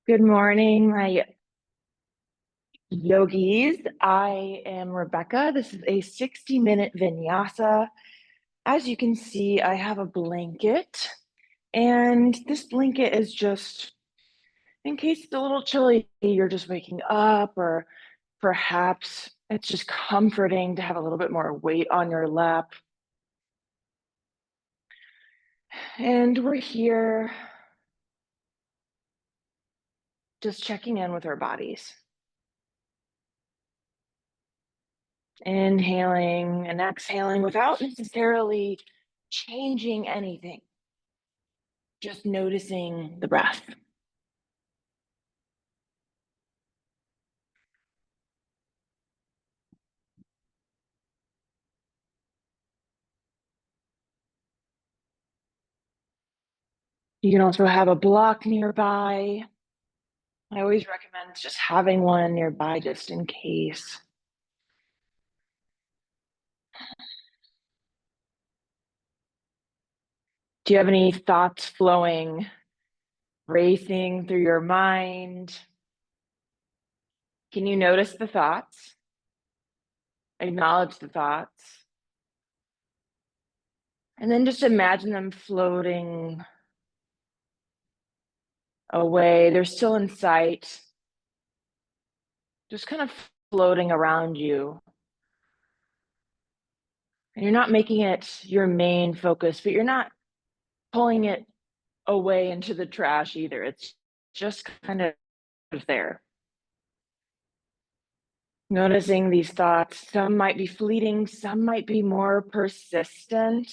Good morning, my yogis. I am Rebekah. This is a 60-minute vinyasa. As you can see, I have a blanket, and this blanket is just in case it's a little chilly, you're just waking up, or perhaps it's just comforting to have a little bit more weight on your lap. And we're here just checking in with our bodies. Inhaling and exhaling without necessarily changing anything, just noticing the breath. You can also have a block nearby. I always recommend just having one nearby just in case. Do you have any thoughts flowing, racing through your mind? Can you notice the thoughts? Acknowledge the thoughts. And then just imagine them floating away. They're still in sight, just kind of floating around you. And you're not making it your main focus, but you're not pulling it away into the trash either. It's just kind of there. Noticing these thoughts, some might be fleeting, some might be more persistent.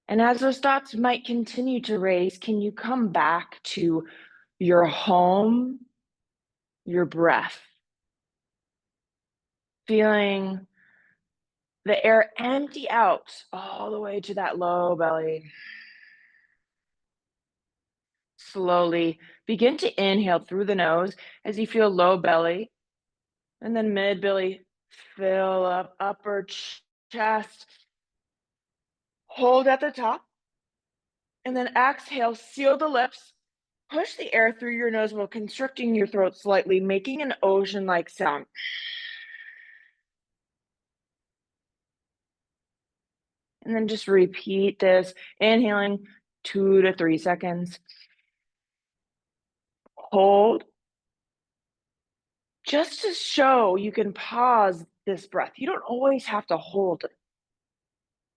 And as those thoughts might continue to race, can you come back to your home, your breath, feeling the air empty out all the way to that low belly. Slowly begin to inhale through the nose as you feel low belly, and then mid belly fill up, upper chest, hold at the top, and then exhale, seal the lips, push the air through your nose while constricting your throat slightly, making an ocean-like sound. And then just repeat this, inhaling 2 to 3 seconds. Hold, just to show you can pause this breath. You don't always have to hold it,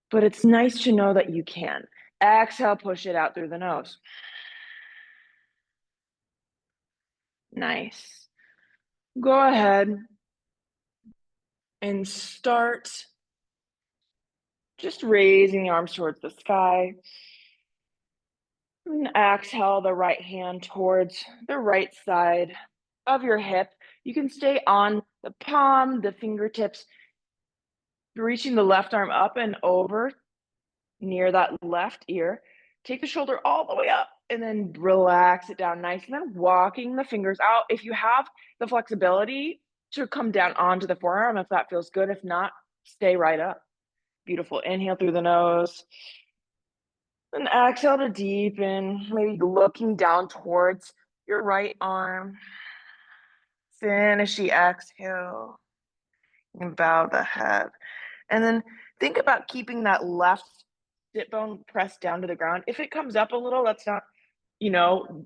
but it's nice to know that you can. Exhale, push it out through the nose. Nice. Go ahead and start just raising the arms towards the sky. And exhale the right hand towards the right side of your hip. You can stay on the palm, the fingertips, reaching the left arm up and over near that left ear. Take the shoulder all the way up and then relax it down nice. And then walking the fingers out. If you have the flexibility to come down onto the forearm, if that feels good. If not, stay right up. Beautiful. Inhale through the nose. And exhale to deepen, maybe looking down towards your right arm. Finish the exhale and bow the head. And then think about keeping that left sit bone pressed down to the ground. If it comes up a little, that's not,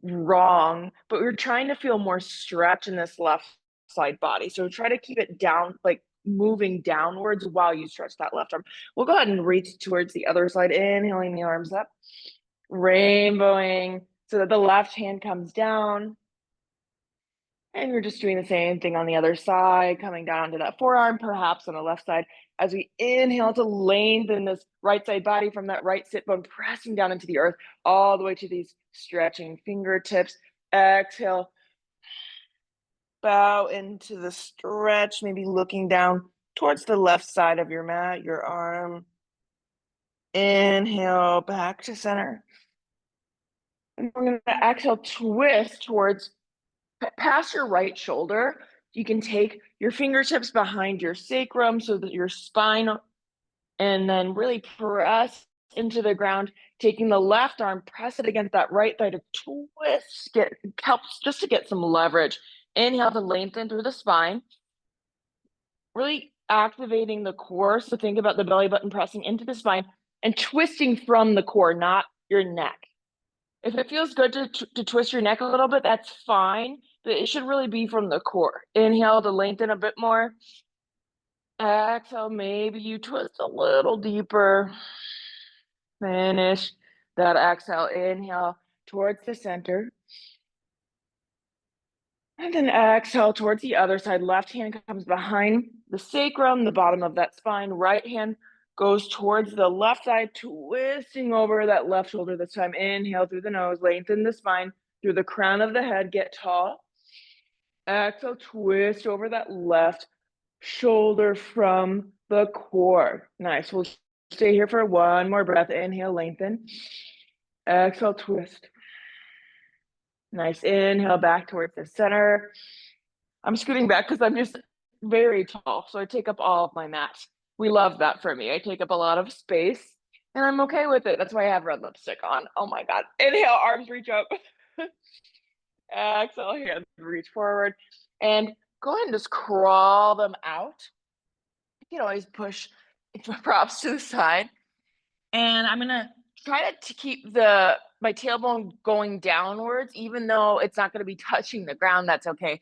wrong, but we're trying to feel more stretch in this left side body. So try to keep it down, like moving downwards while you stretch that left arm. We'll go ahead and reach towards the other side, inhaling the arms up, rainbowing so that the left hand comes down. And we're just doing the same thing on the other side, coming down onto that forearm, perhaps on the left side, as we inhale to lengthen this right side body from that right sit bone, pressing down into the earth, all the way to these stretching fingertips. Exhale, bow into the stretch, maybe looking down towards the left side of your mat, your arm. Inhale, back to center. And we're going to exhale, twist towards past your right shoulder. You can take your fingertips behind your sacrum so that your spine, and then really press into the ground, taking the left arm, press it against that right thigh to twist, helps just to get some leverage. Inhale to lengthen through the spine, really activating the core. So think about the belly button pressing into the spine and twisting from the core, not your neck. If it feels good to twist your neck a little bit, that's fine, but it should really be from the core. Inhale to lengthen a bit more. Exhale, maybe you twist a little deeper. Finish that exhale. Inhale towards the center. And then exhale towards the other side. Left hand comes behind the sacrum, the bottom of that spine. Right hand goes towards the left side, twisting over that left shoulder this time. Inhale through the nose, lengthen the spine through the crown of the head, get tall. Exhale, twist over that left shoulder from the core. Nice. We'll stay here for one more breath. Inhale, lengthen. Exhale, twist. Nice. Inhale back towards the center. I'm scooting back because I'm just very tall, so I take up all of my mat. We love that for me. I take up a lot of space, and I'm okay with it. That's why I have red lipstick on. Oh my God. Inhale, arms reach up. Exhale, hands reach forward. And go ahead and just crawl them out. You can always push props to the side. And I'm gonna try to keep my tailbone going downwards, even though it's not gonna be touching the ground, that's okay.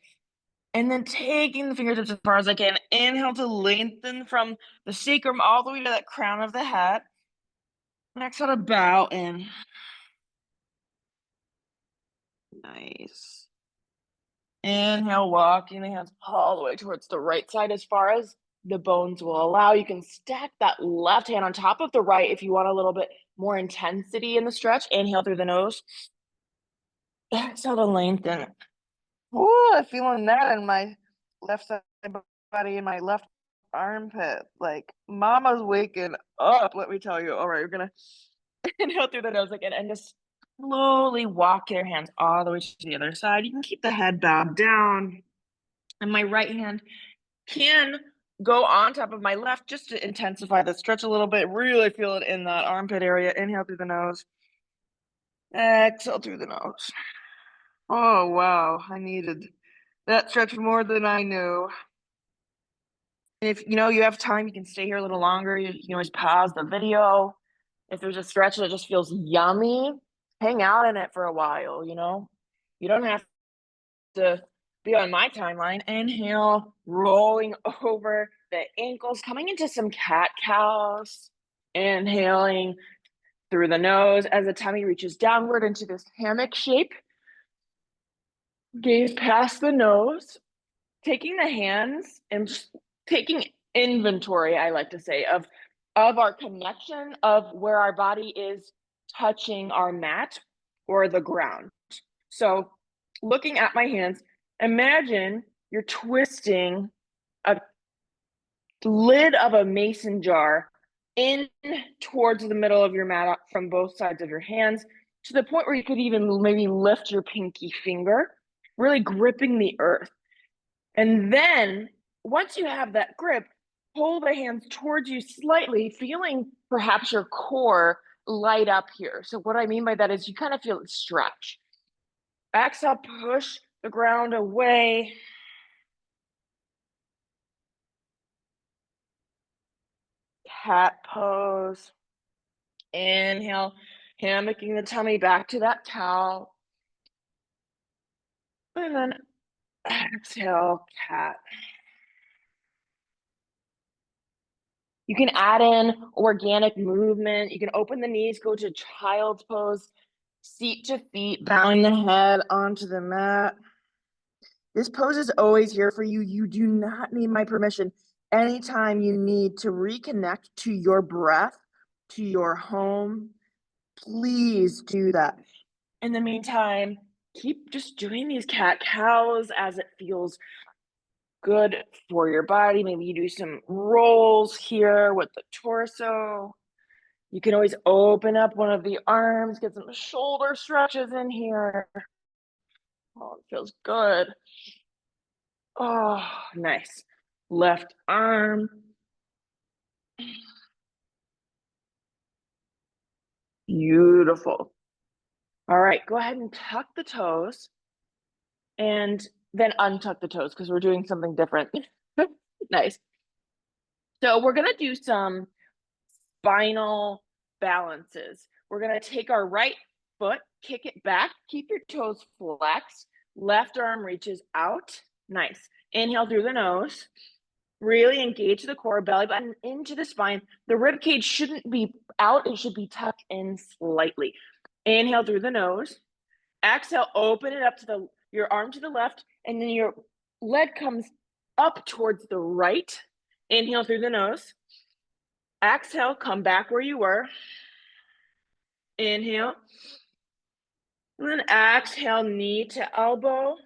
And then taking the fingertips as far as I can. Inhale to lengthen from the sacrum all the way to that crown of the head. And exhale to bow in. Nice. Inhale, walking the hands all the way towards the right side as far as the bones will allow. You can stack that left hand on top of the right if you want a little bit more intensity in the stretch. Inhale through the nose. Exhale to lengthen. Ooh, I'm feeling that in my left side body, in my left armpit. Like, mama's waking up, let me tell you. All right, we're gonna inhale through the nose again and just slowly walk your hands all the way to the other side. You can keep the head bowed down. And my right hand can go on top of my left just to intensify the stretch a little bit. Really feel it in that armpit area. Inhale through the nose. Exhale through the nose. Oh, wow. I needed that stretch more than I knew. And if you have time, you can stay here a little longer. You can always pause the video. If there's a stretch that just feels yummy, hang out in it for a while, You don't have to be on my timeline. Inhale, rolling over the ankles, coming into some cat-cows. Inhaling through the nose as the tummy reaches downward into this hammock shape. Gaze past the nose, taking the hands and just taking inventory, I like to say, of our connection of where our body is touching our mat or the ground. So looking at my hands, imagine you're twisting a lid of a mason jar in towards the middle of your mat from both sides of your hands to the point where you could even maybe lift your pinky finger, really gripping the earth. And then once you have that grip, pull the hands towards you slightly, feeling perhaps your core light up here. So what I mean by that is you kind of feel it stretch. Exhale, push the ground away. Cat pose. Inhale, hammocking the tummy back to that towel. And then exhale, cat. You can add in organic movement. You can open the knees, go to child's pose, seat to feet, bowing the head onto the mat. This pose is always here for you. You do not need my permission. Anytime you need to reconnect to your breath, to your home, please do that. In the meantime, keep just doing these cat-cows as it feels good for your body. Maybe you do some rolls here with the torso. You can always open up one of the arms, get some shoulder stretches in here. Oh, it feels good. Oh, nice. Left arm. Beautiful. All right, go ahead and tuck the toes and then untuck the toes because we're doing something different. Nice. So we're gonna do some spinal balances. We're gonna take our right foot, kick it back, keep your toes flexed, left arm reaches out. Nice. Inhale through the nose. Really engage the core, belly button into the spine. The rib cage shouldn't be out, it should be tucked in slightly. Inhale through the nose. Exhale, open it up to your arm to the left, and then your leg comes up towards the right. Inhale through the nose. Exhale, come back where you were. Inhale. And then exhale, knee to elbow.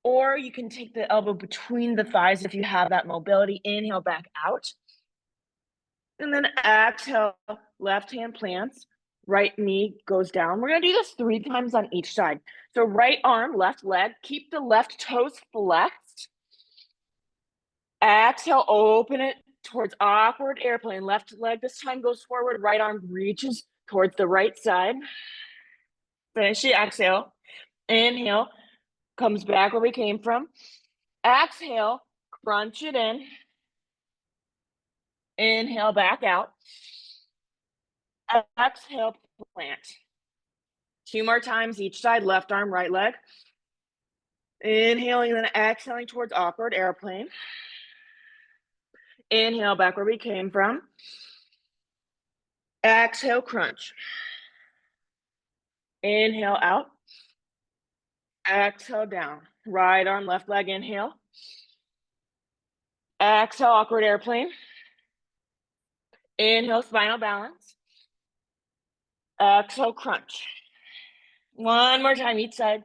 Or you can take the elbow between the thighs if you have that mobility. Inhale, back out. And then exhale, left hand plants, right knee goes down. We're gonna do this 3 times on each side. So right arm, left leg, keep the left toes flexed. Exhale, open it towards awkward airplane. Left leg this time goes forward, right arm reaches towards the right side. Finish the exhale. Inhale, comes back where we came from. Exhale, crunch it in. Inhale, back out. Exhale, plant. 2 more times each side, left arm, right leg. Inhaling and then exhaling towards awkward airplane. Inhale back where we came from. Exhale, crunch. Inhale out. Exhale down. Right arm, left leg, inhale. Exhale, awkward airplane. Inhale, spinal balance. Exhale, crunch. 1 more time each side.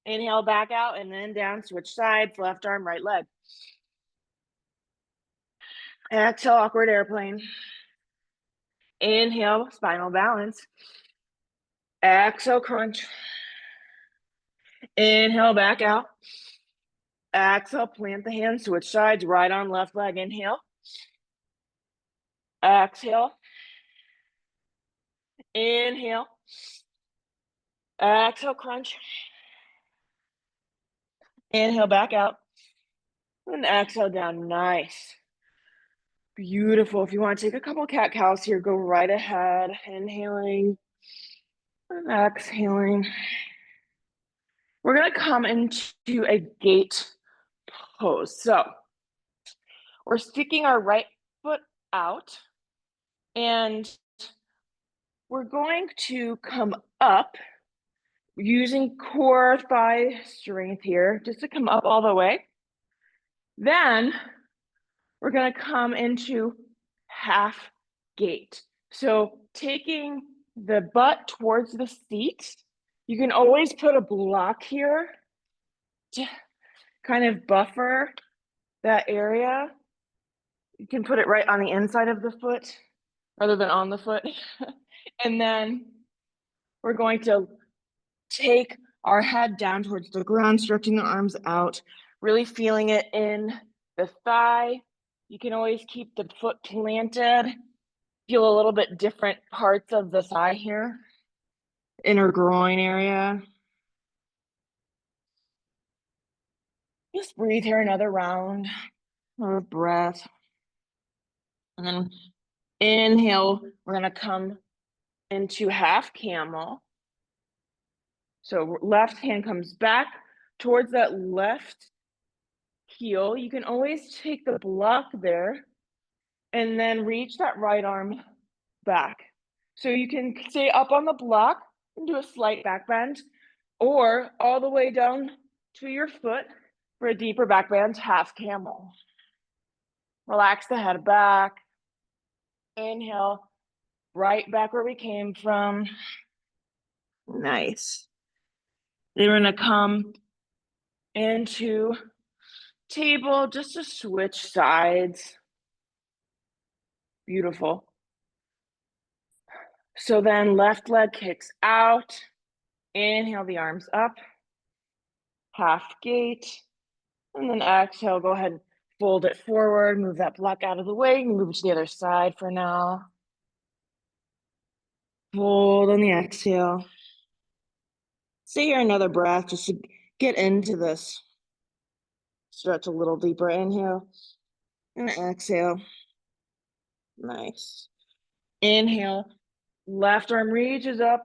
Inhale, back out, and then down, switch sides, left arm, right leg. Exhale, awkward airplane. Inhale, spinal balance. Exhale, crunch. Inhale, back out. Exhale, plant the hands, switch sides, right arm, left leg, inhale. Exhale. Inhale. Exhale, crunch. Inhale, back out. And exhale down, nice. Beautiful. If you want to take a couple cat-cows here, go right ahead. Inhaling and exhaling. We're gonna come into a gate pose. So we're sticking our right foot out and we're going to come up using core thigh strength here, just to come up all the way. Then we're gonna come into half gate. So taking the butt towards the seat, you can always put a block here to kind of buffer that area. You can put it right on the inside of the foot rather than on the foot. And then we're going to take our head down towards the ground, stretching the arms out, really feeling it in the thigh. You can always keep the foot planted. Feel a little bit different parts of the thigh here. Inner groin area. Just breathe here another round of breath. And then inhale, we're gonna come into half camel. So left hand comes back towards that left heel. You can always take the block there and then reach that right arm back. So you can stay up on the block and do a slight back bend, or all the way down to your foot for a deeper back bend, half camel. Relax the head back. Inhale, right back where we came from. Nice. Then we're gonna come into table just to switch sides. Beautiful. So then left leg kicks out. Inhale the arms up. Half gate. And then exhale, go ahead and fold it forward. Move that block out of the way. Move it to the other side for now. Hold on the exhale. Stay here another breath just to get into this. Stretch a little deeper. Inhale and exhale. Nice. Inhale, left arm reaches up,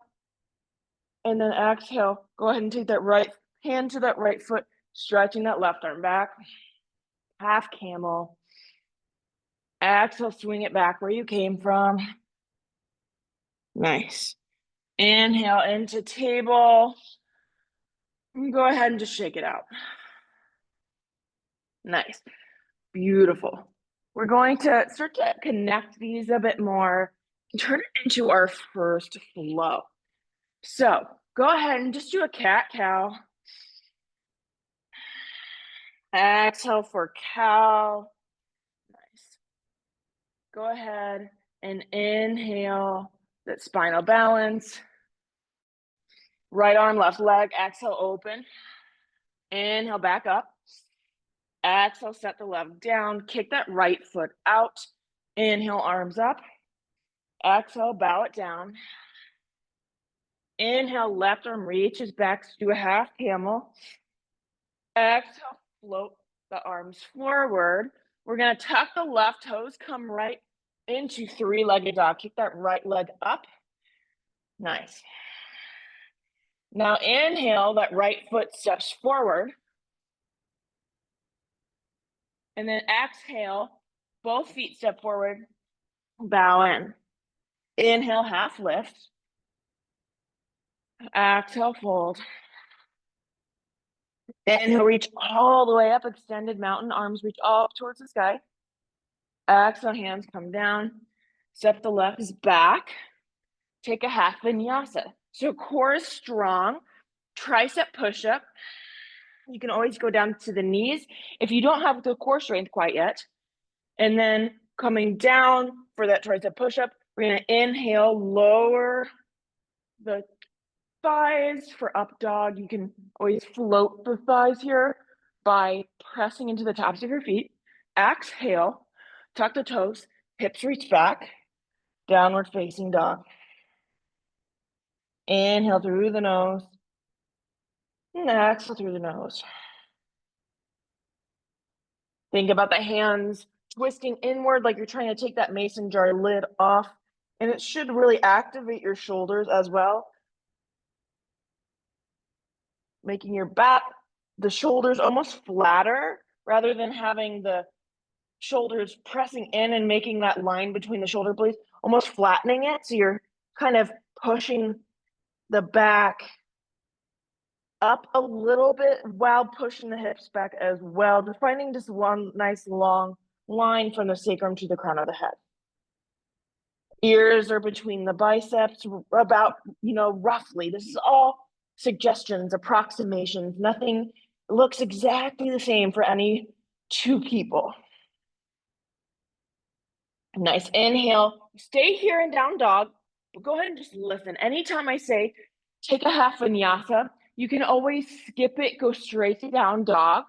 and then exhale. Go ahead and take that right hand to that right foot, stretching that left arm back. Half camel. Exhale, swing it back where you came from. Nice. Inhale into table. And go ahead and just shake it out. Nice. Beautiful. We're going to start to connect these a bit more and turn it into our first flow. So go ahead and just do a cat-cow. Exhale for cow. Nice. Go ahead and inhale that spinal balance. Right arm, left leg. Exhale, open. Inhale, back up. Exhale, set the left down. Kick that right foot out. Inhale, arms up. Exhale, bow it down. Inhale, left arm reaches back. Do a half camel. Exhale, float the arms forward. We're going to tuck the left toes, come right into three-legged dog. Kick that right leg up. Nice. Now inhale, that right foot steps forward. And then exhale, both feet step forward, bow in. Inhale, half lift. Exhale, fold. Inhale, reach all the way up, extended mountain, arms reach all up towards the sky. Exhale, hands come down. Step the left back. Take a half vinyasa. So core is strong. Tricep push-up. You can always go down to the knees if you don't have the core strength quite yet. And then coming down for that tricep push-up, we're going to inhale, lower the thighs for up dog. You can always float the thighs here by pressing into the tops of your feet. Exhale, tuck the toes, hips reach back, downward facing dog. Inhale through the nose, and exhale through the nose. Think about the hands twisting inward like you're trying to take that mason jar lid off, and it should really activate your shoulders as well, making your back, the shoulders almost flatter rather than having the shoulders pressing in and making that line between the shoulder blades, almost flattening it. So you're kind of pushing the back up a little bit while pushing the hips back as well. Just finding just one nice long line from the sacrum to the crown of the head. Ears are between the biceps, about, roughly. This is all suggestions, approximations. Nothing looks exactly the same for any two people. Nice. Inhale. Stay here in down dog, but go ahead and just listen. Anytime I say take a half vinyasa, you can always skip it, go straight to down dog,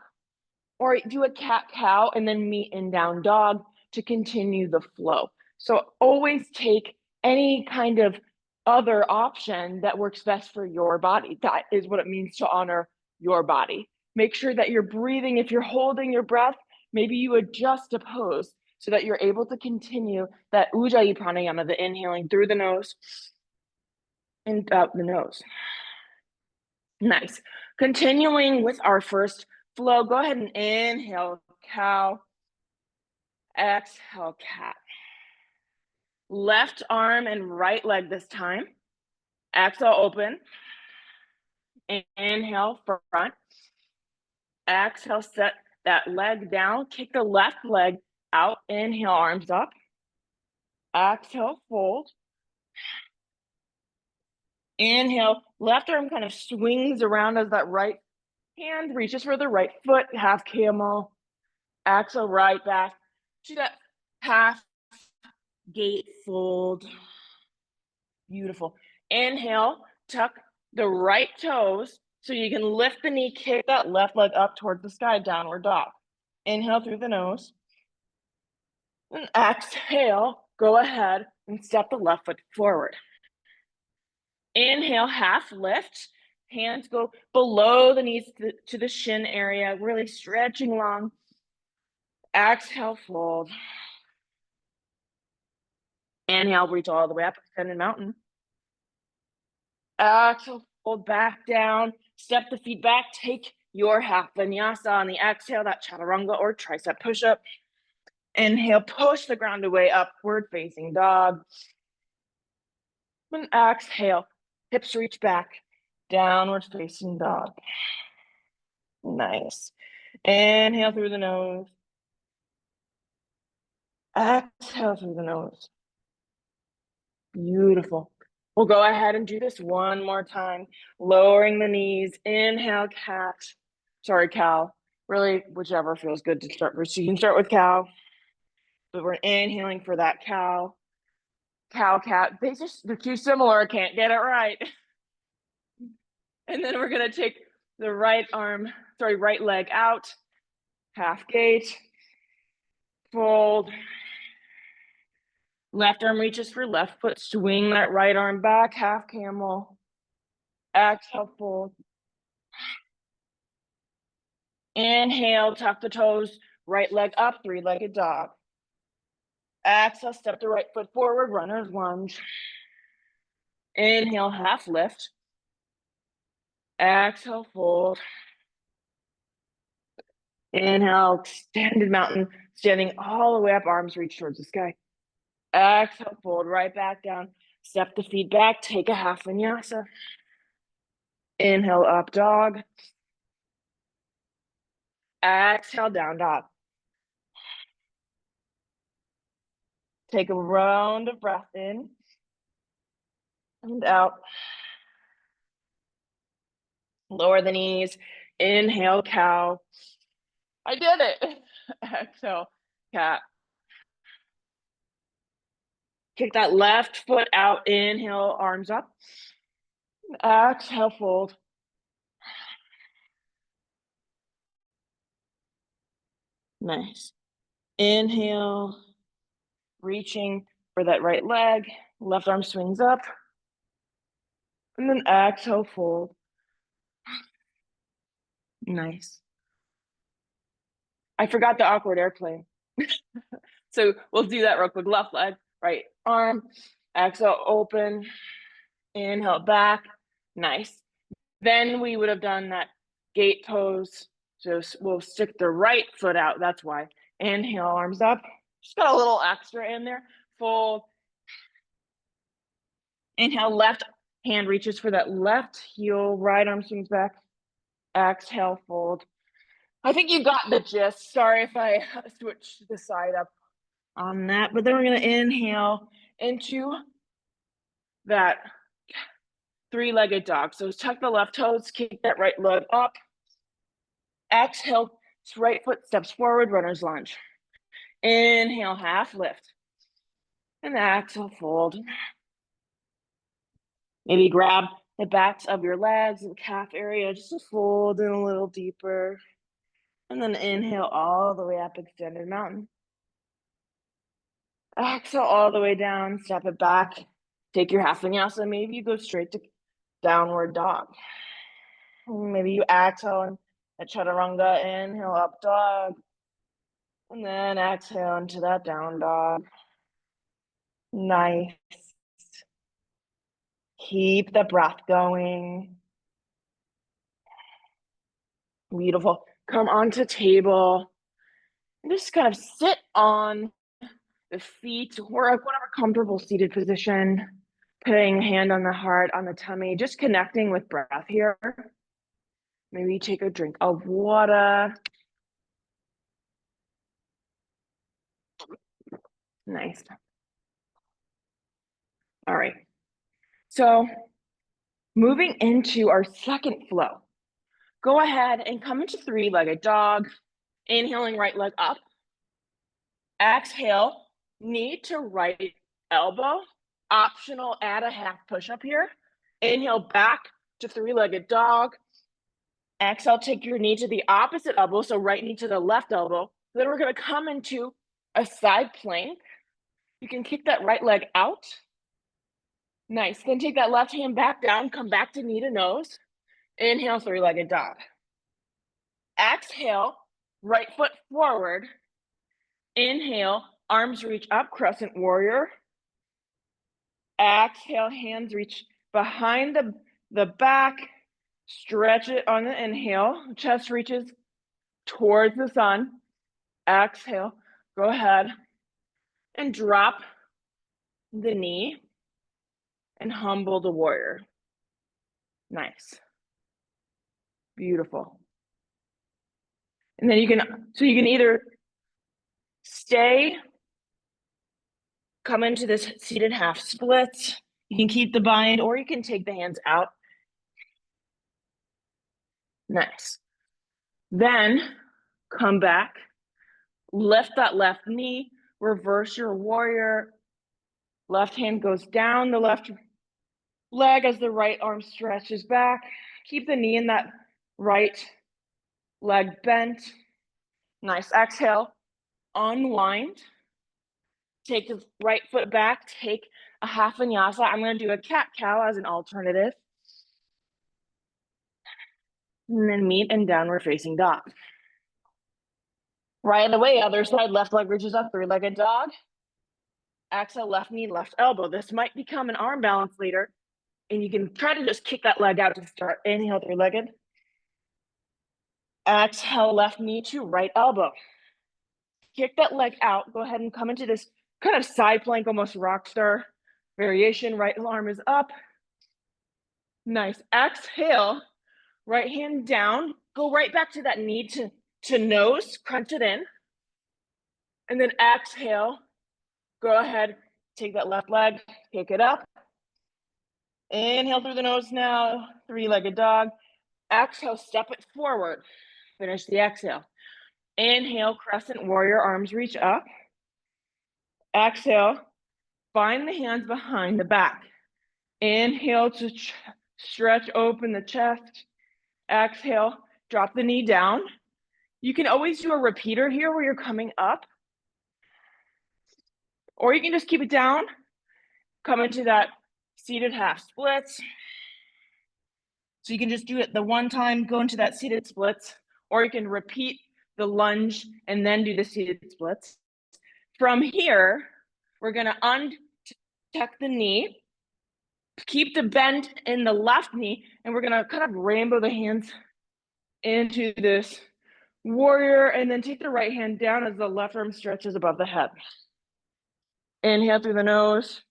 or do a cat-cow and then meet in down dog to continue the flow. So always take any kind of other option that works best for your body. That is what it means to honor your body. Make sure that you're breathing. If you're holding your breath, maybe you adjust a pose so that you're able to continue that Ujjayi pranayama, the inhaling through the nose and out the nose. Nice. Continuing with our first flow, go ahead and inhale, cow. Exhale, cat. Left arm and right leg this time. Exhale, open. Inhale, front. Exhale, set that leg down. Kick the left leg out. Inhale, arms up. Exhale, fold. Inhale, left arm kind of swings around as that right hand reaches for the right foot. Half camel. Exhale, right back to that half gate fold. Beautiful. Inhale, tuck the right toes so you can lift the knee, kick that left leg up towards the sky, downward dog. Inhale through the nose. And exhale, go ahead and step the left foot forward. Inhale, half lift. Hands go below the knees to the shin area, really stretching long. Exhale, fold. Inhale, reach all the way up, extended mountain. Exhale, fold back down. Step the feet back. Take your half vinyasa on the exhale, that chaturanga or tricep push-up. Inhale, push the ground away, upward facing dog. And exhale, hips reach back, downward facing dog. Nice. Inhale through the nose. Exhale through the nose. Beautiful. We'll go ahead and do this one more time. Lowering the knees. Inhale, cat. Sorry, cow. Really, whichever feels good to start with. So you can start with cow. But we're inhaling for that cow. Cow, cat. They're too similar. I can't get it right. And then we're going to take the right leg out. Half gate. Fold. Left arm reaches for left foot. Swing that right arm back. Half camel. Exhale, fold. Inhale, tuck the toes. Right leg up, three-legged dog. Exhale, step the right foot forward, runner's lunge. Inhale, half lift. Exhale, fold. Inhale, extended mountain, standing all the way up, arms reach towards the sky. Exhale, fold right back down. Step the feet back, take a half vinyasa. Inhale, up dog. Exhale, down dog. Take a round of breath in and out. Lower the knees. Inhale, cow. I did it. Exhale, cat. Kick that left foot out. Inhale, arms up. Exhale, fold. Nice. Inhale, reaching for that right leg. Left arm swings up. And then exhale, fold. Nice. I forgot the awkward airplane. So we'll do that real quick. Left leg, right arm. Exhale, open. Inhale, back. Nice. Then we would have done that gate pose. So we'll stick the right foot out. That's why. Inhale, arms up. Just got a little extra in there. Fold. Inhale, left hand reaches for that left heel. Right arm swings back. Exhale, fold. I think you got the gist. Sorry if I switched the side up on that. But then we're going to inhale into that three-legged dog. So tuck the left toes, kick that right leg up. Exhale, right foot steps forward, runner's lunge. Inhale, half lift. And exhale, fold. Maybe grab the backs of your legs and calf area just to fold in a little deeper. And then inhale all the way up, extended mountain. Exhale all the way down, step it back. Take your half vinyasa. Maybe you go straight to downward dog. Maybe you exhale and a chaturanga, inhale, up dog. And then exhale into that down dog. Nice. Keep the breath going. Beautiful. Come onto table. And just kind of sit on the feet or whatever comfortable seated position. Putting a hand on the heart, on the tummy, just connecting with breath here. Maybe take a drink of water. Nice. All right. So moving into our second flow. Go ahead and come into three-legged dog. Inhaling right leg up. Exhale, knee to right elbow. Optional, add a half push-up here. Inhale back to three-legged dog. Exhale, take your knee to the opposite elbow, so right knee to the left elbow. Then we're going to come into a side plank. You can kick that right leg out. Nice. Then take that left hand back down, come back to knee to nose. Inhale, three-legged dog. Exhale, right foot forward. Inhale, arms reach up, crescent warrior. Exhale, hands reach behind the back. Stretch it on the inhale. Chest reaches towards the sun. Exhale, go ahead and drop the knee and humble the warrior. Nice. Beautiful. And then you can either stay, come into this seated half splits. You can keep the bind, or you can take the hands out. Nice. Then come back, lift that left knee, reverse your warrior. Left hand goes down the left leg as the right arm stretches back. Keep the knee in that right leg bent. Nice. Exhale, unwind. Take the right foot back, take a half vinyasa. I'm going to do a cat-cow as an alternative. And then meet in downward facing dog. Right away, other side, left leg reaches up, three-legged dog. Exhale, left knee, left elbow. This might become an arm balance later, and you can try to just kick that leg out to start. Inhale, three-legged. Exhale, left knee to right elbow. Kick that leg out. Go ahead and come into this kind of side plank, almost rock star variation. Right arm is up. Nice. Exhale, right hand down. Go right back to that knee to nose, crunch it in. And then exhale, go ahead, take that left leg, pick it up. Inhale through the nose now, three-legged dog. Exhale, step it forward. Finish the exhale. Inhale, crescent warrior, arms reach up. Exhale, find the hands behind the back. Inhale to stretch open the chest. Exhale, drop the knee down. You can always do a repeater here where you're coming up. Or you can just keep it down, come into that seated half splits. So you can just do it the one time, go into that seated splits, or you can repeat the lunge and then do the seated splits. From here, we're gonna untuck the knee, keep the bend in the left knee, and we're gonna kind of rainbow the hands into this warrior, and then take the right hand down as the left arm stretches above the head. Inhale through the nose.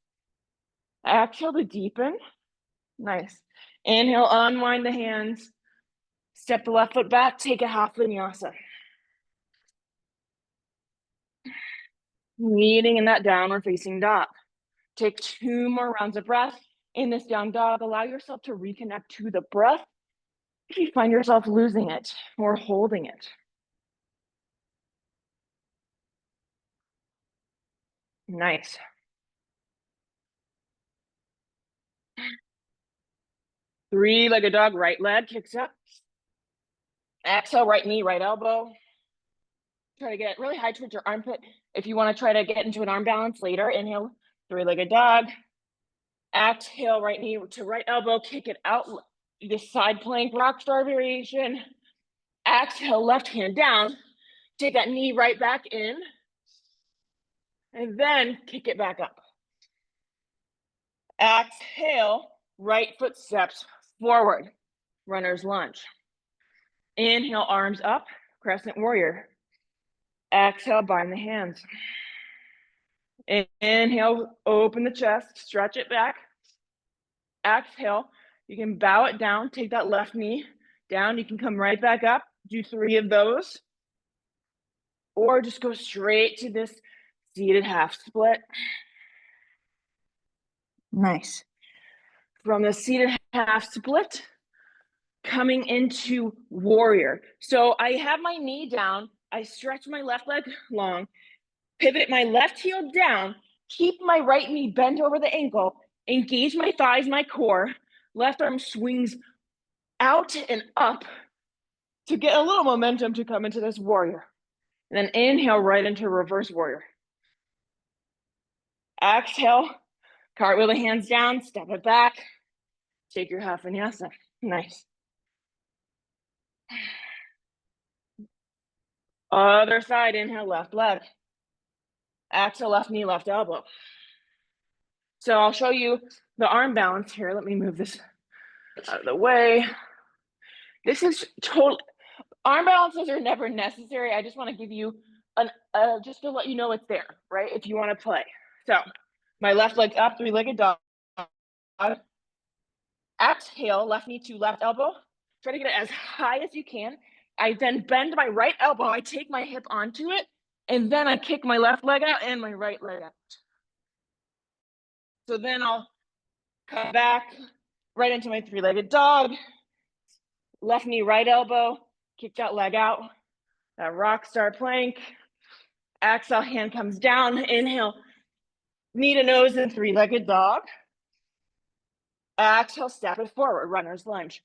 Exhale to deepen. Nice. Inhale, unwind the hands. Step the left foot back, take a half vinyasa. Meeting in that downward facing dog. Take 2 more rounds of breath. In this down dog, allow yourself to reconnect to the breath if you find yourself losing it or holding it. Nice. Three-legged dog, right leg kicks up. Exhale, right knee, right elbow. Try to get really high towards your armpit. If you want to try to get into an arm balance later, inhale, three-legged dog. Exhale, right knee to right elbow, kick it out. The side plank, rock star variation. Exhale, left hand down. Take that knee right back in. And then kick it back up. Exhale, right foot steps forward. Runner's lunge. Inhale, arms up, crescent warrior. Exhale, bind the hands. Inhale, open the chest, stretch it back. Exhale, you can bow it down, take that left knee down. You can come right back up, do 3 of those. Or just go straight to this seated half split. Nice. From the seated half split, coming into warrior. So I have my knee down, I stretch my left leg long, pivot my left heel down, keep my right knee bent over the ankle, engage my thighs, my core, left arm swings out and up to get a little momentum to come into this warrior. And then inhale right into reverse warrior. Exhale, Cartwheel the hands down, step it back. Take your half vinyasa. Nice. Other side, inhale, left leg. Exhale, left knee, left elbow. So I'll show you the arm balance here. Let me move this out of the way. This is total. Arm balances are never necessary. I just want to give you just to let you know it's there, right? If you want to play. So my left leg's up, three-legged dog. Exhale, left knee to left elbow. Try to get it as high as you can. I then bend my right elbow. I take my hip onto it, and then I kick my left leg out and my right leg out. So then I'll come back right into my three-legged dog. Left knee, right elbow, kick that leg out. That rock star plank. Exhale, hand comes down. Inhale, knee to nose and three-legged dog. Exhale, step it forward, runner's lunge.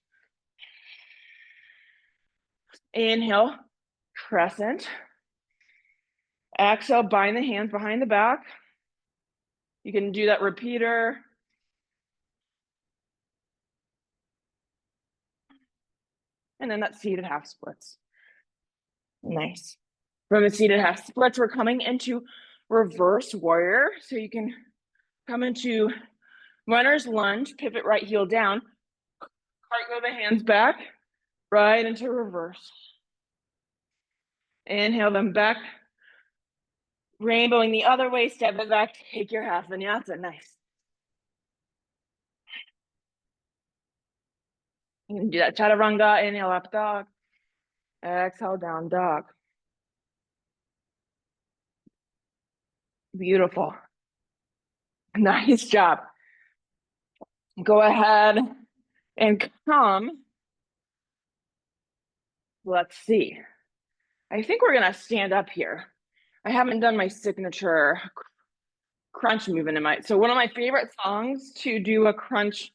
Inhale, crescent. Exhale, bind the hands behind the back. You can do that repeater. And then that seated half splits. Nice. From the seated half splits, we're coming into reverse warrior. So you can come into runner's lunge, pivot right heel down, cartwheel the hands back, right into reverse. Inhale them back. Rainbowing the other way, step it back, take your half vinyasa. Nice. You can do that chaturanga, inhale up dog. Exhale down dog. Beautiful. Nice job. Go ahead and come. Let's see. I think we're gonna stand up here. I haven't done my signature crunch movement in my, so one of my favorite songs to do a crunch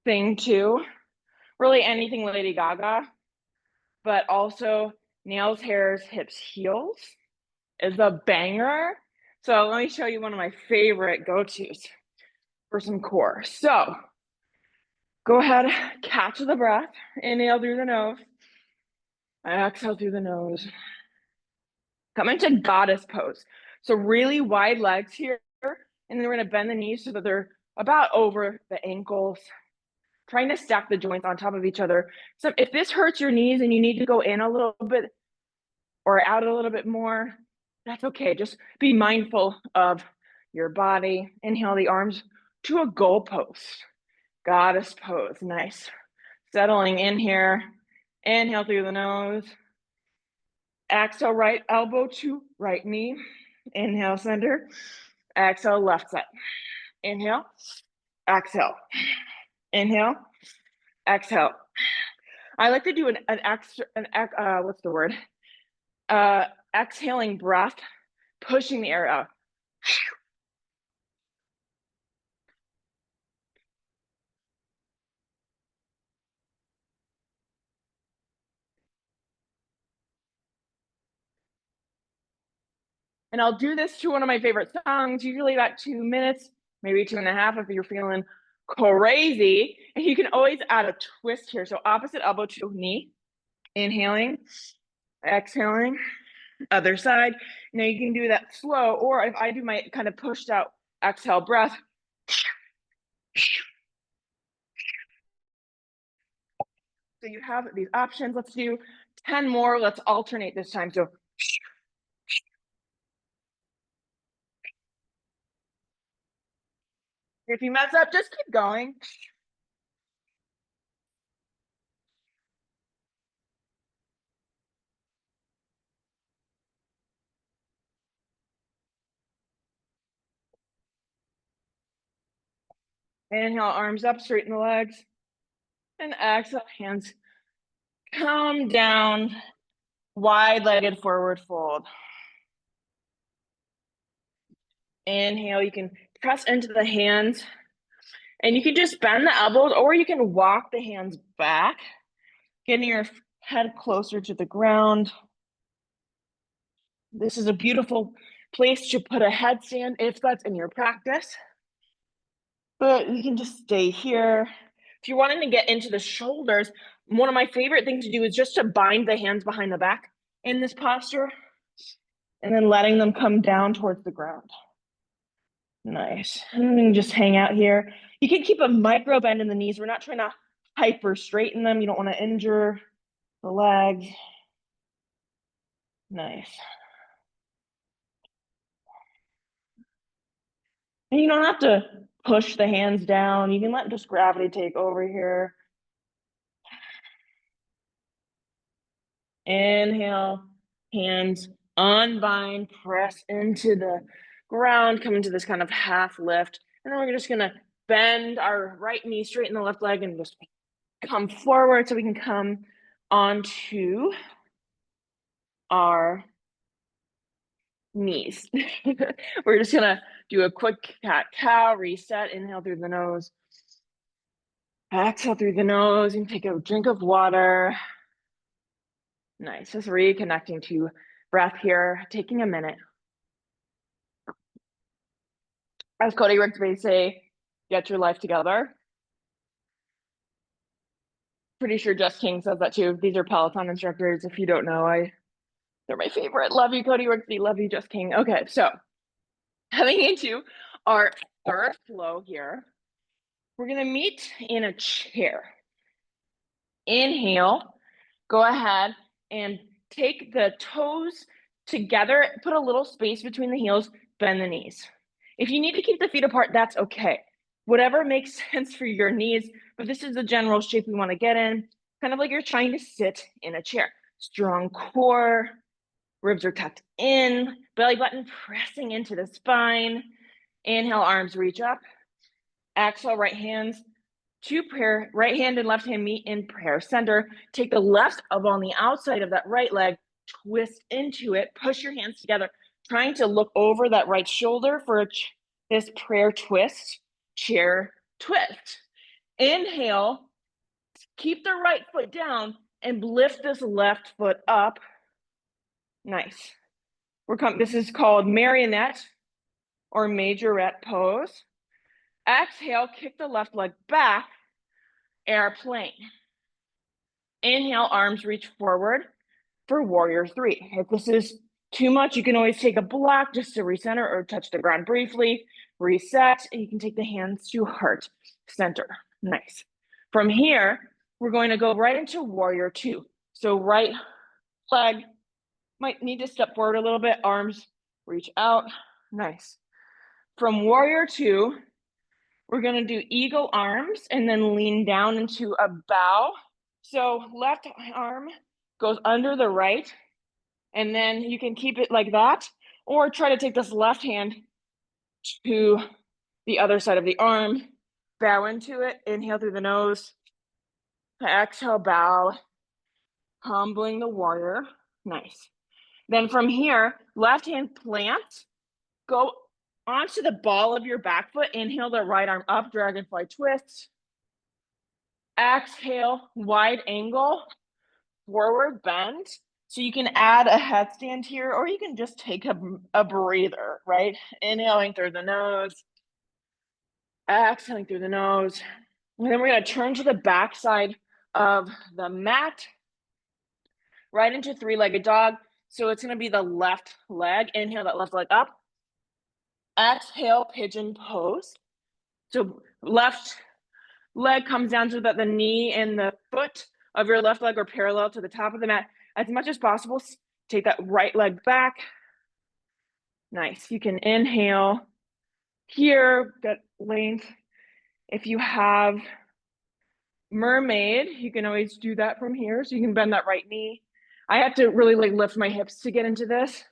thing to, really anything Lady Gaga, but also nails, hairs, hips, heels is a banger. So let me show you one of my favorite go-tos for some core. So go ahead, catch the breath, inhale through the nose, exhale through the nose. Come into goddess pose. So really wide legs here, and then we're gonna bend the knees so that they're about over the ankles, trying to stack the joints on top of each other. So if this hurts your knees and you need to go in a little bit or out a little bit more, that's okay. Just be mindful of your body. Inhale the arms to a goal post. Goddess pose, nice. Settling in here. Inhale through the nose. Exhale, right elbow to right knee. Inhale, center. Exhale, left side. Inhale, exhale. Inhale, exhale. I like to do what's the word? Exhaling breath, pushing the air out. And I'll do this to one of my favorite songs, usually about 2 minutes, maybe 2.5 if you're feeling crazy. And you can always add a twist here. So opposite elbow to knee, inhaling, exhaling, other side. Now you can do that slow, or if I do my kind of pushed out exhale breath. So you have these options. Let's do 10 more. Let's alternate this time. So if you mess up, just keep going. Inhale, arms up, straighten the legs. And exhale, hands come down, wide-legged forward fold. Inhale, you can press into the hands. And you can just bend the elbows, or you can walk the hands back, getting your head closer to the ground. This is a beautiful place to put a headstand if that's in your practice. but you can just stay here. If you're wanting to get into the shoulders, one of my favorite things to do is just to bind the hands behind the back in this posture and then letting them come down towards the ground. Nice. And then just hang out here. You can keep a micro bend in the knees. We're not trying to hyper straighten them. You don't want to injure the leg. Nice. And you don't have to push the hands down. You can let just gravity take over here. Inhale, hands unbind, press into the ground, come into this kind of half lift. And then we're just gonna bend our right knee, straighten the left leg, and just come forward so we can come onto our knees. We're just gonna do a quick cat-cow reset. Inhale through the nose. Exhale through the nose and take a drink of water. Nice, just reconnecting to breath here, taking a minute. As Cody Ricks may say, get your life together. Pretty sure Jess King says that too. These are Peloton instructors. If you don't know, they're my favorite. Love you, Cody Rixby. Love you, Jess King. Okay, so heading into our third flow here, we're gonna meet in a chair. Inhale, go ahead and take the toes together, put a little space between the heels, bend the knees. If you need to keep the feet apart, that's okay. Whatever makes sense for your knees, but this is the general shape we want to get in, kind of like you're trying to sit in a chair. Strong core, ribs are tucked in, belly button pressing into the spine. Inhale, arms reach up. Exhale, right hands to prayer, right hand and left hand meet in prayer center. Take the left up on the outside of that right leg, twist into it, push your hands together, trying to look over that right shoulder for this prayer twist, chair twist. Inhale, keep the right foot down and lift this left foot up. Nice. This is called marionette or majorette pose. Exhale, kick the left leg back, airplane. Inhale, arms reach forward for warrior three. If this is too much, you can always take a block just to recenter or touch the ground briefly, reset, and you can take the hands to heart center. Nice. From here, we're going to go right into warrior two. So right leg might need to step forward a little bit, arms reach out. Nice. From warrior two, we're gonna do eagle arms and then lean down into a bow. So left arm goes under the right, and then you can keep it like that, or try to take this left hand to the other side of the arm, bow into it, inhale through the nose, exhale, bow, humbling the warrior. Nice. Then from here, left hand plant, go onto the ball of your back foot, inhale the right arm up, dragonfly twist. Exhale, wide angle, forward bend. So you can add a headstand here, or you can just take a breather, right? Inhaling through the nose, exhaling through the nose. And then we're gonna turn to the back side of the mat, right into three-legged dog. So it's gonna be the left leg. Inhale that left leg up. Exhale, pigeon pose. So left leg comes down so that the knee and the foot of your left leg are parallel to the top of the mat. As much as possible, take that right leg back. Nice. You can inhale here, get length. If you have mermaid, you can always do that from here. So you can bend that right knee. I have to really lift my hips to get into this.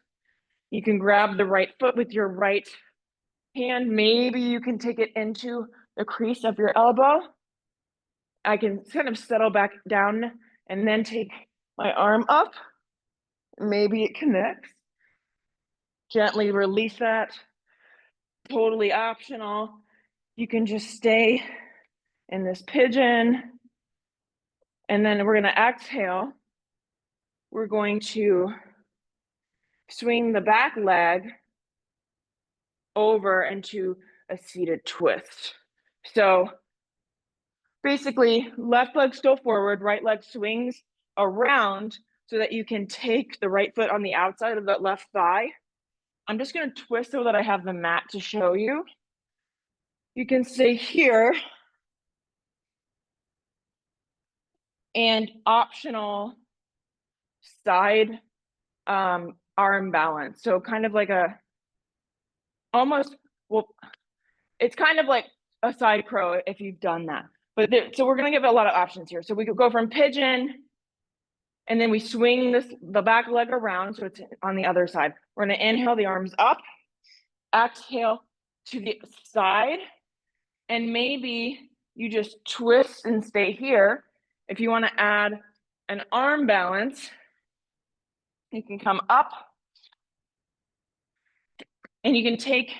You can grab the right foot with your right hand. Maybe you can take it into the crease of your elbow. I can kind of settle back down and then take my arm up. Maybe it connects. Gently release that. Totally optional. You can just stay in this pigeon. And then we're going to exhale. We're going to swing the back leg over into a seated twist. So basically, left leg still forward, right leg swings around so that you can take the right foot on the outside of that left thigh. I'm just going to twist so that I have the mat to show you. You can stay here, and optional side arm balance. So kind of like a, almost, well, it's kind of like a side crow if you've done that. But so we're going to give it a lot of options here. So we could go from pigeon, and then we swing the back leg around so it's on the other side. We're going to inhale the arms up, exhale to the side, and maybe you just twist and stay here. If you want to add an arm balance, you can come up, and you can take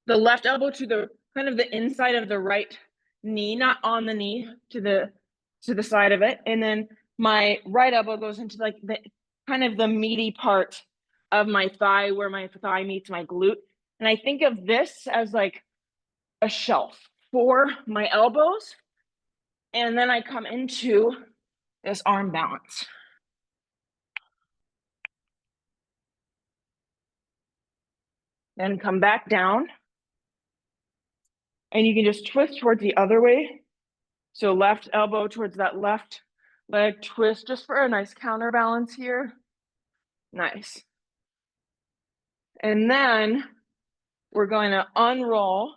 the left elbow to the kind of the inside of the right knee, not on the knee, to the side of it, and then my right elbow goes into like the kind of the meaty part of my thigh where my thigh meets my glute. And I think of this as like a shelf for my elbows, and then I come into this arm balance. Then come back down, and you can just twist towards the other way. So left elbow towards that left leg, twist just for a nice counterbalance here. Nice. And then we're going to unroll.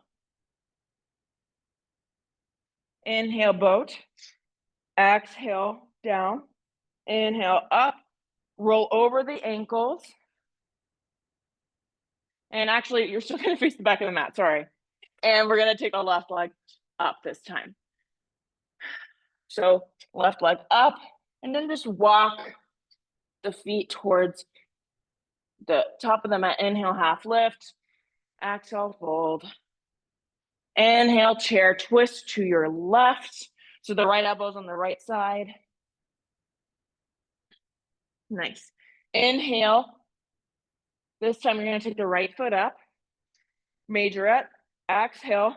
Inhale, boat. Exhale, down. Inhale, up. Roll over the ankles. And actually, you're still going to face the back of the mat, sorry. And we're going to take the left leg up this time. So left leg up, and then just walk the feet towards the top of the mat. Inhale, half lift. Exhale, fold. Inhale, chair twist to your left. So the right elbow's on the right side. Nice. Inhale. This time you're going to take the right foot up. Majorette. Exhale.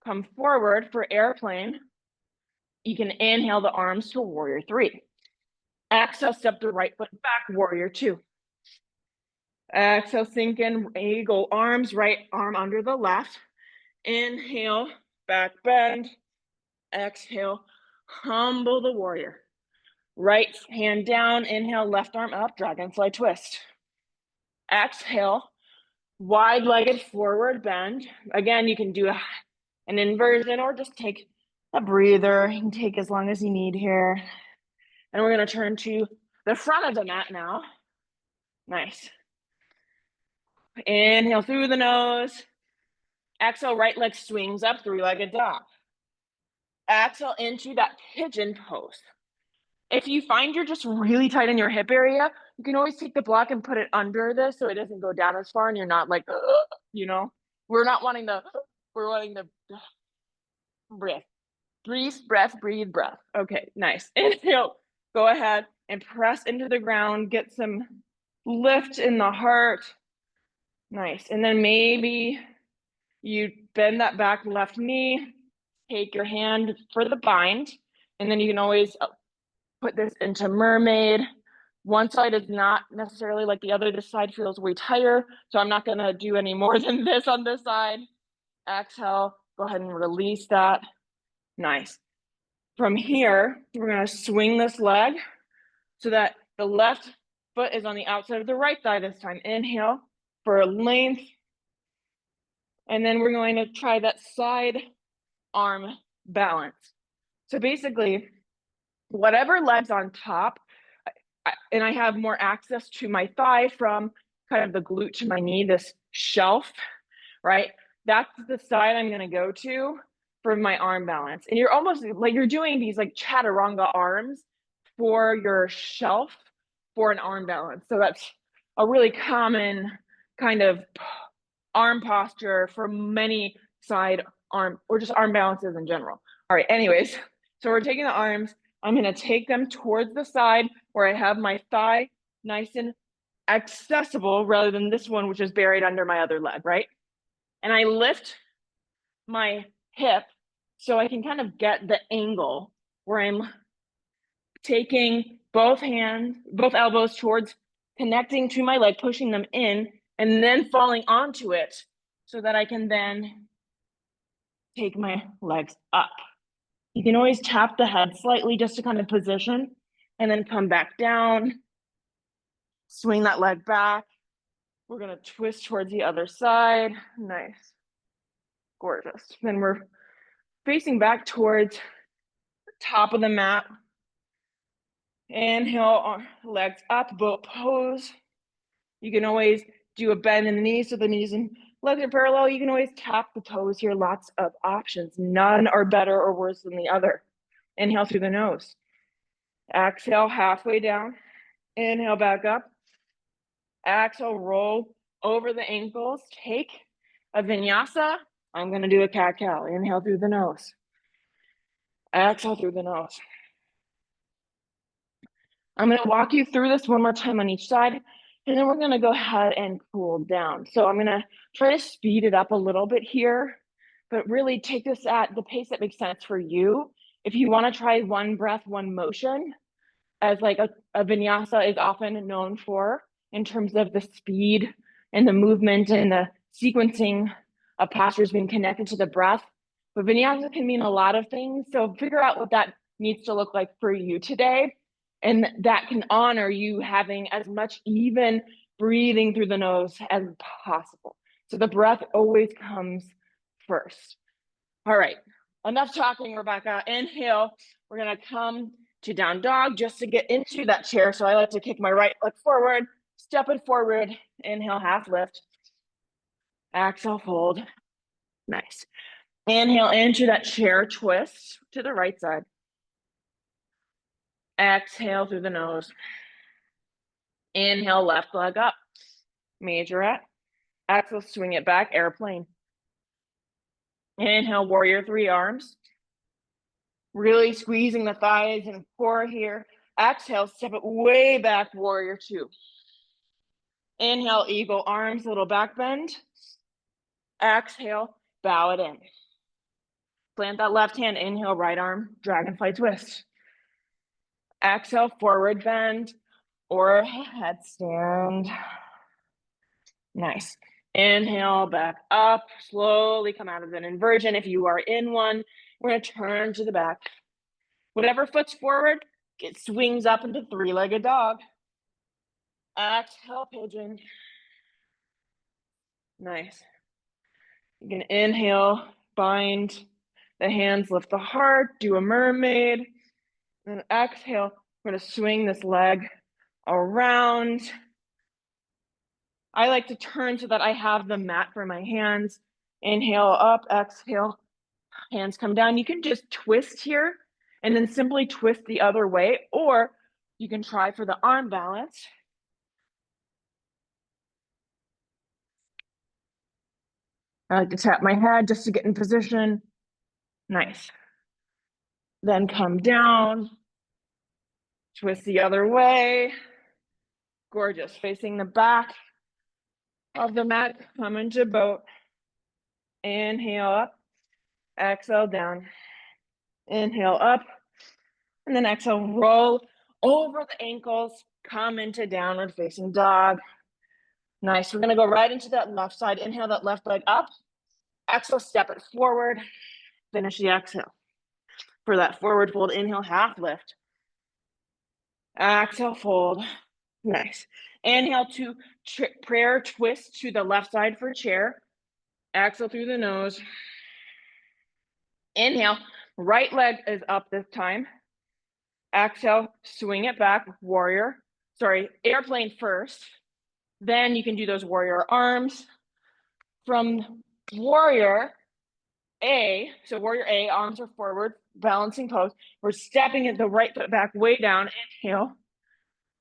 Come forward for airplane. You can inhale the arms to warrior 3. Exhale, step the right foot back, warrior 2. Exhale, sink in, eagle arms, right arm under the left. Inhale, back bend. Exhale, humble the warrior. Right hand down, inhale, left arm up, dragonfly twist. Exhale, wide-legged forward bend. Again, you can do an inversion or just take a breather. You can take as long as you need here. And we're going to turn to the front of the mat now. Nice. Inhale through the nose. Exhale, right leg swings up, 3-legged dog. Exhale into that pigeon pose. If you find you're just really tight in your hip area, you can always take the block and put it under this so it doesn't go down as far and you're not like, you know, we're wanting the breath. Breathe, breath. Okay, nice. Inhale, go ahead and press into the ground, get some lift in the heart. Nice. And then maybe you bend that back left knee, take your hand for the bind, and then you can always put this into mermaid. One side is not necessarily like the other. This side feels way tighter, so I'm not gonna do any more than this on this side. Exhale, go ahead and release that. Nice. From here, we're gonna swing this leg so that the left foot is on the outside of the right thigh this time. Inhale for length. And then we're going to try that side arm balance. So basically, whatever leg's on top, and I have more access to my thigh from kind of the glute to my knee, this shelf, right? That's the side I'm gonna go to for my arm balance. And you're almost like you're doing these like chaturanga arms for your shelf for an arm balance. So that's a really common kind of arm posture for many side arm or just arm balances in general. All right, anyways, so we're taking the arms. I'm gonna take them towards the side where I have my thigh nice and accessible rather than this one, which is buried under my other leg, right? And I lift my hip so I can kind of get the angle where I'm taking both hands, both elbows towards connecting to my leg, pushing them in, and then falling onto it so that I can then take my legs up. You can always tap the head slightly just to kind of position and then come back down. Swing that leg back. We're gonna twist towards the other side. Nice. Gorgeous. Then we're facing back towards the top of the mat. Inhale, legs up, boat pose. You can always do a bend in the knees so the knees and legs are parallel. You can always tap the toes here. Lots of options. None are better or worse than the other. Inhale through the nose. Exhale, halfway down. Inhale, back up. Exhale, roll over the ankles. Take a vinyasa. I'm going to do a cat-cow. Inhale through the nose. Exhale through the nose. I'm going to walk you through this one more time on each side, and then we're going to go ahead and cool down. So I'm going to try to speed it up a little bit here, but really take this at the pace that makes sense for you. If you want to try one breath, one motion, as like a vinyasa is often known for in terms of the speed and the movement and the sequencing of postures being connected to the breath. But vinyasa can mean a lot of things. So figure out what that needs to look like for you today. And that can honor you having as much even breathing through the nose as possible. So the breath always comes first. All right, enough talking, Rebekah. Inhale, we're gonna come to down dog just to get into that chair. So I like to kick my right leg forward, step it forward, inhale, half lift. Exhale, fold. Nice. Inhale into that chair twist to the right side. Exhale through the nose. Inhale, left leg up. Majorette. Exhale, swing it back, airplane. Inhale, warrior three, arms. Really squeezing the thighs and core here. Exhale, step it way back, warrior two. Inhale, eagle arms, little back bend. Exhale, bow it in. Plant that left hand, inhale, right arm, dragonfly twist. Exhale, forward bend or headstand. Nice. Inhale, back up, slowly come out of an inversion. If you are in one, we're gonna turn to the back. Whatever foot's forward, it swings up into three-legged dog. Exhale, pigeon. Nice. You can inhale, bind the hands, lift the heart, do a mermaid. And exhale, we're gonna swing this leg around. I like to turn so that I have the mat for my hands. Inhale up, exhale, hands come down. You can just twist here and then simply twist the other way, or you can try for the arm balance. I like to tap my head just to get in position. Nice. Then come down, twist the other way. Gorgeous. Facing the back of the mat, come into boat. Inhale up, exhale down. Inhale up, and then exhale, roll over the ankles, come into downward facing dog. Nice. We're gonna go right into that left side. Inhale that left leg up. Exhale, step it forward. Finish the exhale. For that forward fold, inhale, half lift. Exhale, fold. Nice. Inhale to prayer twist to the left side for chair. Exhale through the nose. Inhale, right leg is up this time. Exhale, swing it back, warrior. Sorry, airplane first. Then you can do those warrior arms. From warrior A, so warrior A, arms are forward, balancing pose. We're stepping it the right foot back way down. Inhale.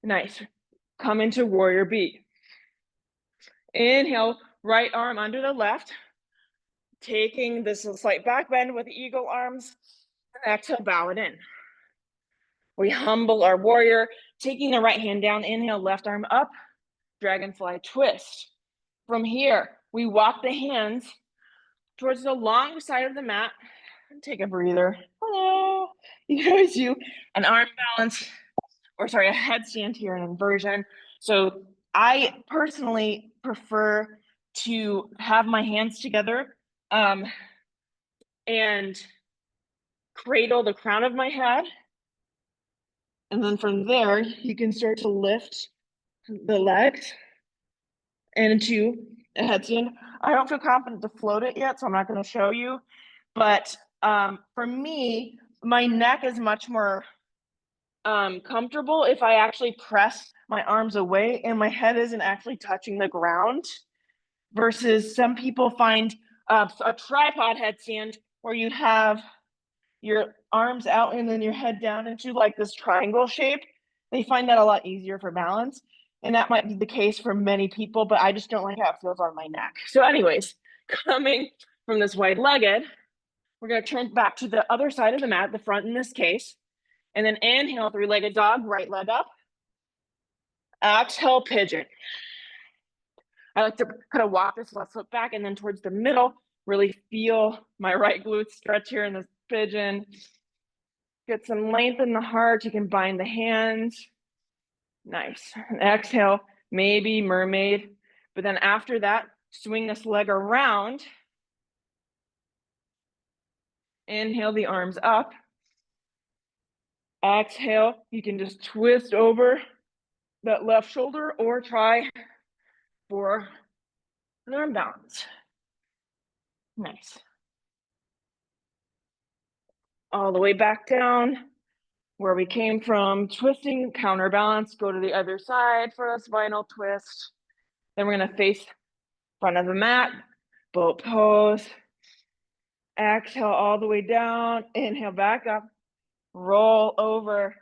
Nice. Come into warrior B. Inhale, right arm under the left. Taking this slight back bend with eagle arms. And exhale, bow it in. We humble our warrior, taking the right hand down. Inhale, left arm up. Dragonfly twist. From here, we walk the hands towards the long side of the mat. Take a breather. Hello. You can always do an arm balance, or sorry, a headstand here, an inversion. So I personally prefer to have my hands together and cradle the crown of my head. And then from there, you can start to lift the legs into a headstand. I don't feel confident to float it yet, so I'm not going to show you. But for me, my neck is much more comfortable if I actually press my arms away and my head isn't actually touching the ground, versus some people find a tripod headstand where you have your arms out and then your head down into like this triangle shape. They find that a lot easier for balance. And that might be the case for many people, but I just don't like how it feels on my neck. So anyways, coming from this wide-legged, we're going to turn back to the other side of the mat, the front in this case. And then inhale, three-legged dog, right leg up. Exhale, pigeon. I like to kind of walk this left foot back and then towards the middle, really feel my right glute stretch here in this pigeon. Get some length in the heart. You can bind the hands. Nice. And exhale, maybe mermaid. But then after that, swing this leg around. Inhale the arms up. Exhale, you can just twist over that left shoulder or try for an arm balance. Nice. All the way back down where we came from, twisting, counterbalance, go to the other side for a spinal twist. Then we're gonna face front of the mat, boat pose. Exhale all the way down, inhale back up, roll over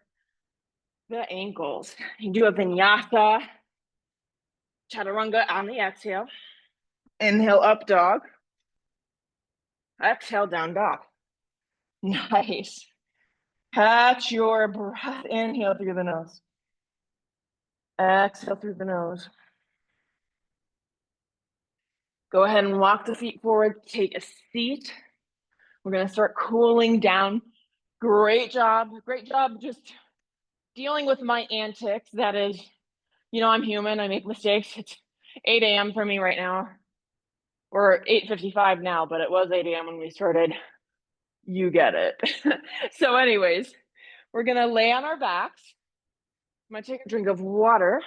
the ankles. You do a vinyasa, chaturanga on the exhale. Inhale up dog. Exhale down dog. Nice. Catch your breath. Inhale through the nose. Exhale through the nose. Go ahead and walk the feet forward. Take a seat. We're going to start cooling down. Great job. Great job just dealing with my antics. That is, you know, I'm human. I make mistakes. It's 8 a.m. for me right now. Or 8:55 now, but it was 8 a.m. when we started. You get it. So anyways, we're going to lay on our backs. I'm going to take a drink of water.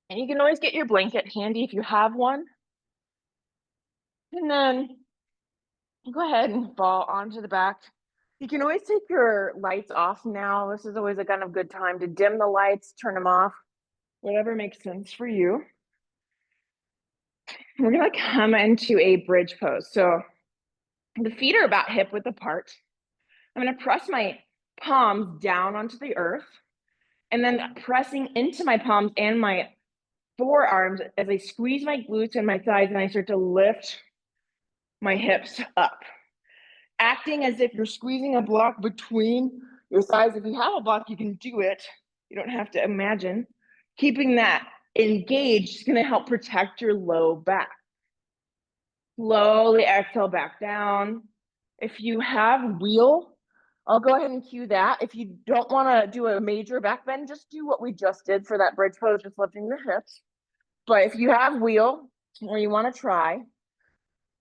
And you can always get your blanket handy if you have one. And then go ahead and fall onto the back. You can always take your lights off now. This is always a kind of good time to dim the lights, turn them off, whatever makes sense for you. We're gonna come into a bridge pose. So the feet are about hip width apart. I'm gonna press my palms down onto the earth and then pressing into my palms and my forearms as I squeeze my glutes and my thighs and I start to lift my hips up. Acting as if you're squeezing a block between your thighs. If you have a block, you can do it. You don't have to imagine. Keeping that engaged is gonna help protect your low back. Slowly exhale back down. If you have wheel, I'll go ahead and cue that. If you don't wanna do a major back bend, just do what we just did for that bridge pose, just lifting the hips. But if you have wheel or you wanna try,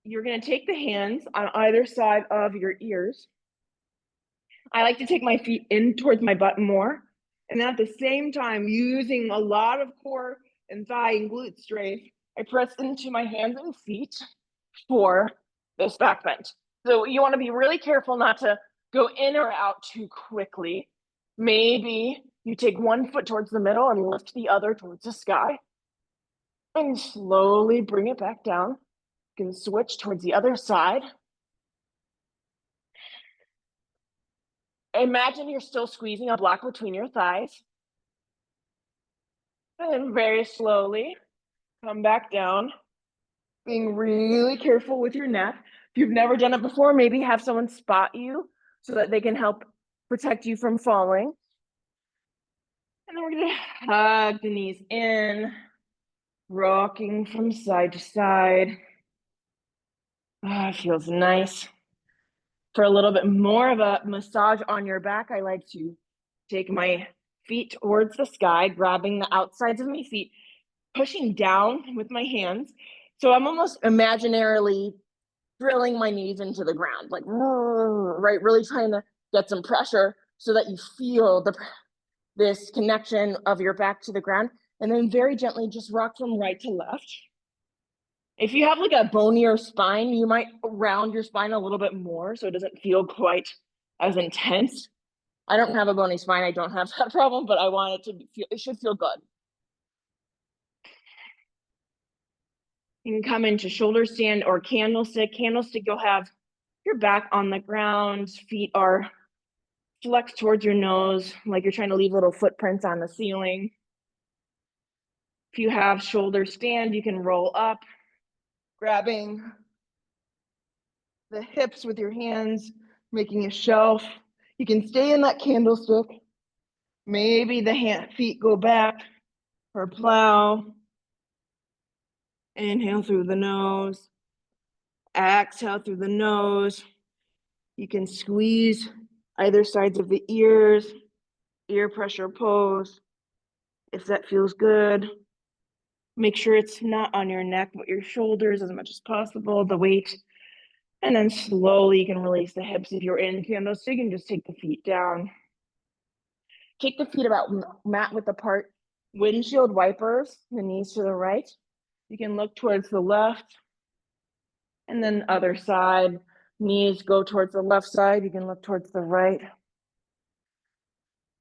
you're gonna take the hands on either side of your ears. I like to take my feet in towards my butt more. And at the same time, using a lot of core and thigh and glute strength, I press into my hands and feet for this back bend. So you wanna be really careful not to go in or out too quickly. Maybe you take one foot towards the middle and lift the other towards the sky. And slowly bring it back down. You can switch towards the other side. Imagine you're still squeezing a block between your thighs. And then very slowly come back down, being really careful with your neck. If you've never done it before, maybe have someone spot you so that they can help protect you from falling. And then we're gonna hug the knees in, rocking from side to side. Ah, feels nice. For a little bit more of a massage on your back, I like to take my feet towards the sky, grabbing the outsides of my feet, pushing down with my hands. So I'm almost imaginarily drilling my knees into the ground, like, right, really trying to get some pressure so that you feel this connection of your back to the ground. And then very gently just rock from right to left. If you have like a bonier spine, you might round your spine a little bit more so it doesn't feel quite as intense. I don't have a bony spine. I don't have that problem, but I want it to feel, it should feel good. You can come into shoulder stand or candlestick. Candlestick, you'll have your back on the ground, feet are flexed towards your nose, like you're trying to leave little footprints on the ceiling. If you have shoulder stand, you can roll up, grabbing the hips with your hands, making a shelf. You can stay in that candlestick. Maybe the feet go back or plow. Inhale through the nose. Exhale through the nose. You can squeeze either sides of the ears, ear pressure pose, if that feels good. Make sure it's not on your neck, but your shoulders as much as possible, the weight. And then slowly you can release the hips. If you're in candlestick, you can just take the feet down. Take the feet about mat width apart. Windshield wipers, the knees to the right. You can look towards the left. And then other side, knees go towards the left side. You can look towards the right.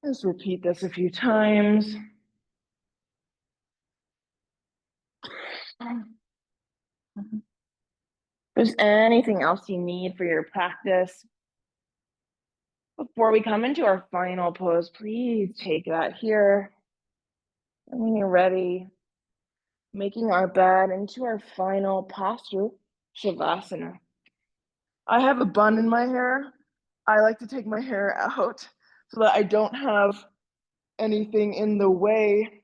Just repeat this a few times. If there's anything else you need for your practice, before we come into our final pose, please take that here. And when you're ready, making our bed into our final posture, Shavasana. I have a bun in my hair. I like to take my hair out so that I don't have anything in the way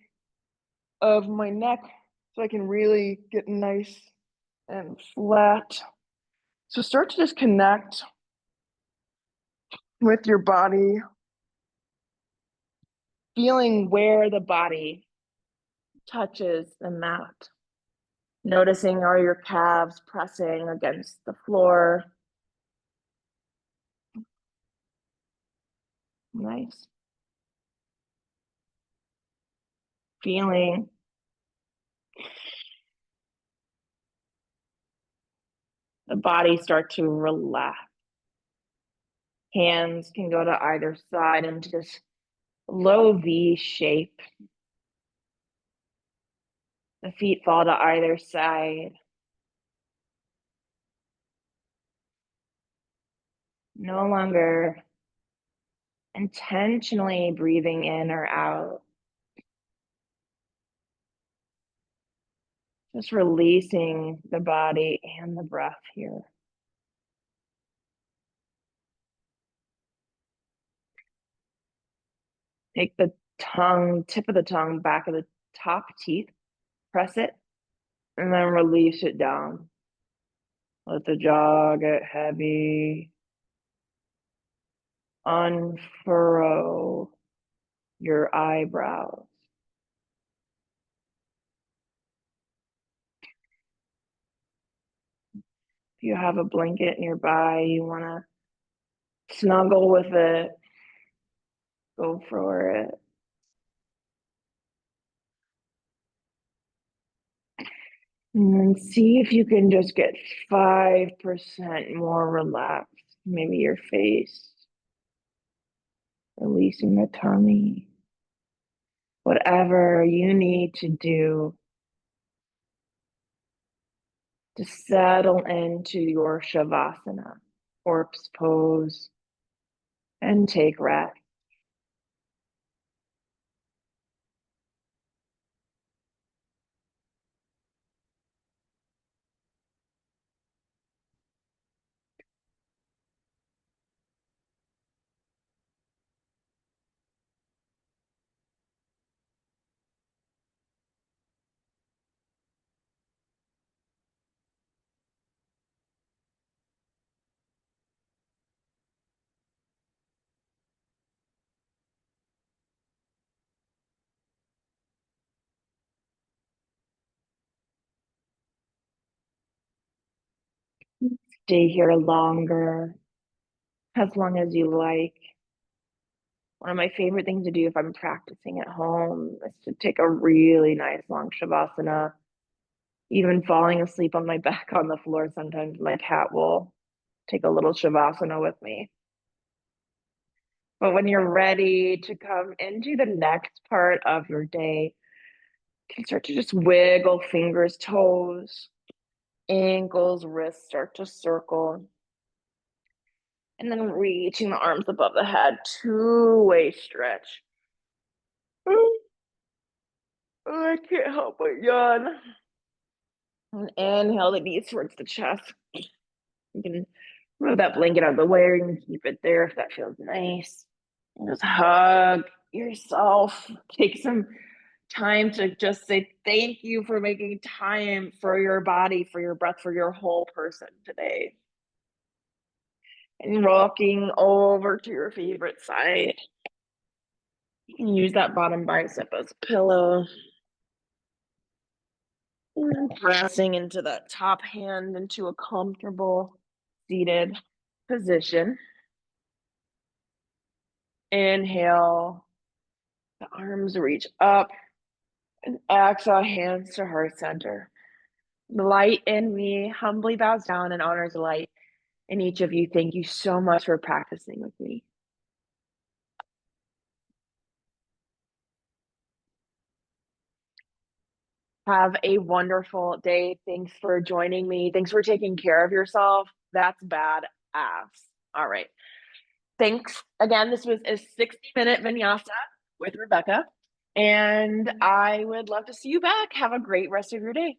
of my neck so I can really get nice and flat. So start to just connect with your body, feeling where the body touches the mat. Noticing are your calves pressing against the floor. Nice. Feeling the body start to relax. Hands can go to either side into this low V shape. The feet fall to either side. No longer intentionally breathing in or out. Just releasing the body and the breath here. Take the tongue, tip of the tongue, back of the top teeth, press it, and then release it down. Let the jaw get heavy. Unfurrow your eyebrows. If you have a blanket nearby, you want to snuggle with it, go for it. And then see if you can just get 5% more relaxed. Maybe your face, releasing the tummy. Whatever you need to do to settle into your Shavasana, corpse pose, and take rest. stay here longer, as long as you like. One of my favorite things to do if I'm practicing at home is to take a really nice long shavasana. Even falling asleep on my back on the floor, sometimes my cat will take a little shavasana with me. But when you're ready to come into the next part of your day, you can start to just wiggle fingers, toes, ankles, wrists start to circle. And then reaching the arms above the head, two-way stretch. Oh, I can't help but yawn. And inhale the knees towards the chest. You can move that blanket out of the way, or you can keep it there if that feels nice. And just hug yourself. Take some time to just say thank you for making time for your body, for your breath, for your whole person today. And rocking over to your favorite side. You can use that bottom bicep as a pillow. And pressing into that top hand into a comfortable seated position. Inhale, the arms reach up, and exhale, hands to heart center. The light in me humbly bows down and honors the light in each of you. Thank you so much for practicing with me. Have a wonderful day. Thanks for joining me. Thanks for taking care of yourself. That's badass. All right. Thanks again. This was a 60-minute vinyasa with Rebekah, and I would love to see you back. Have a great rest of your day.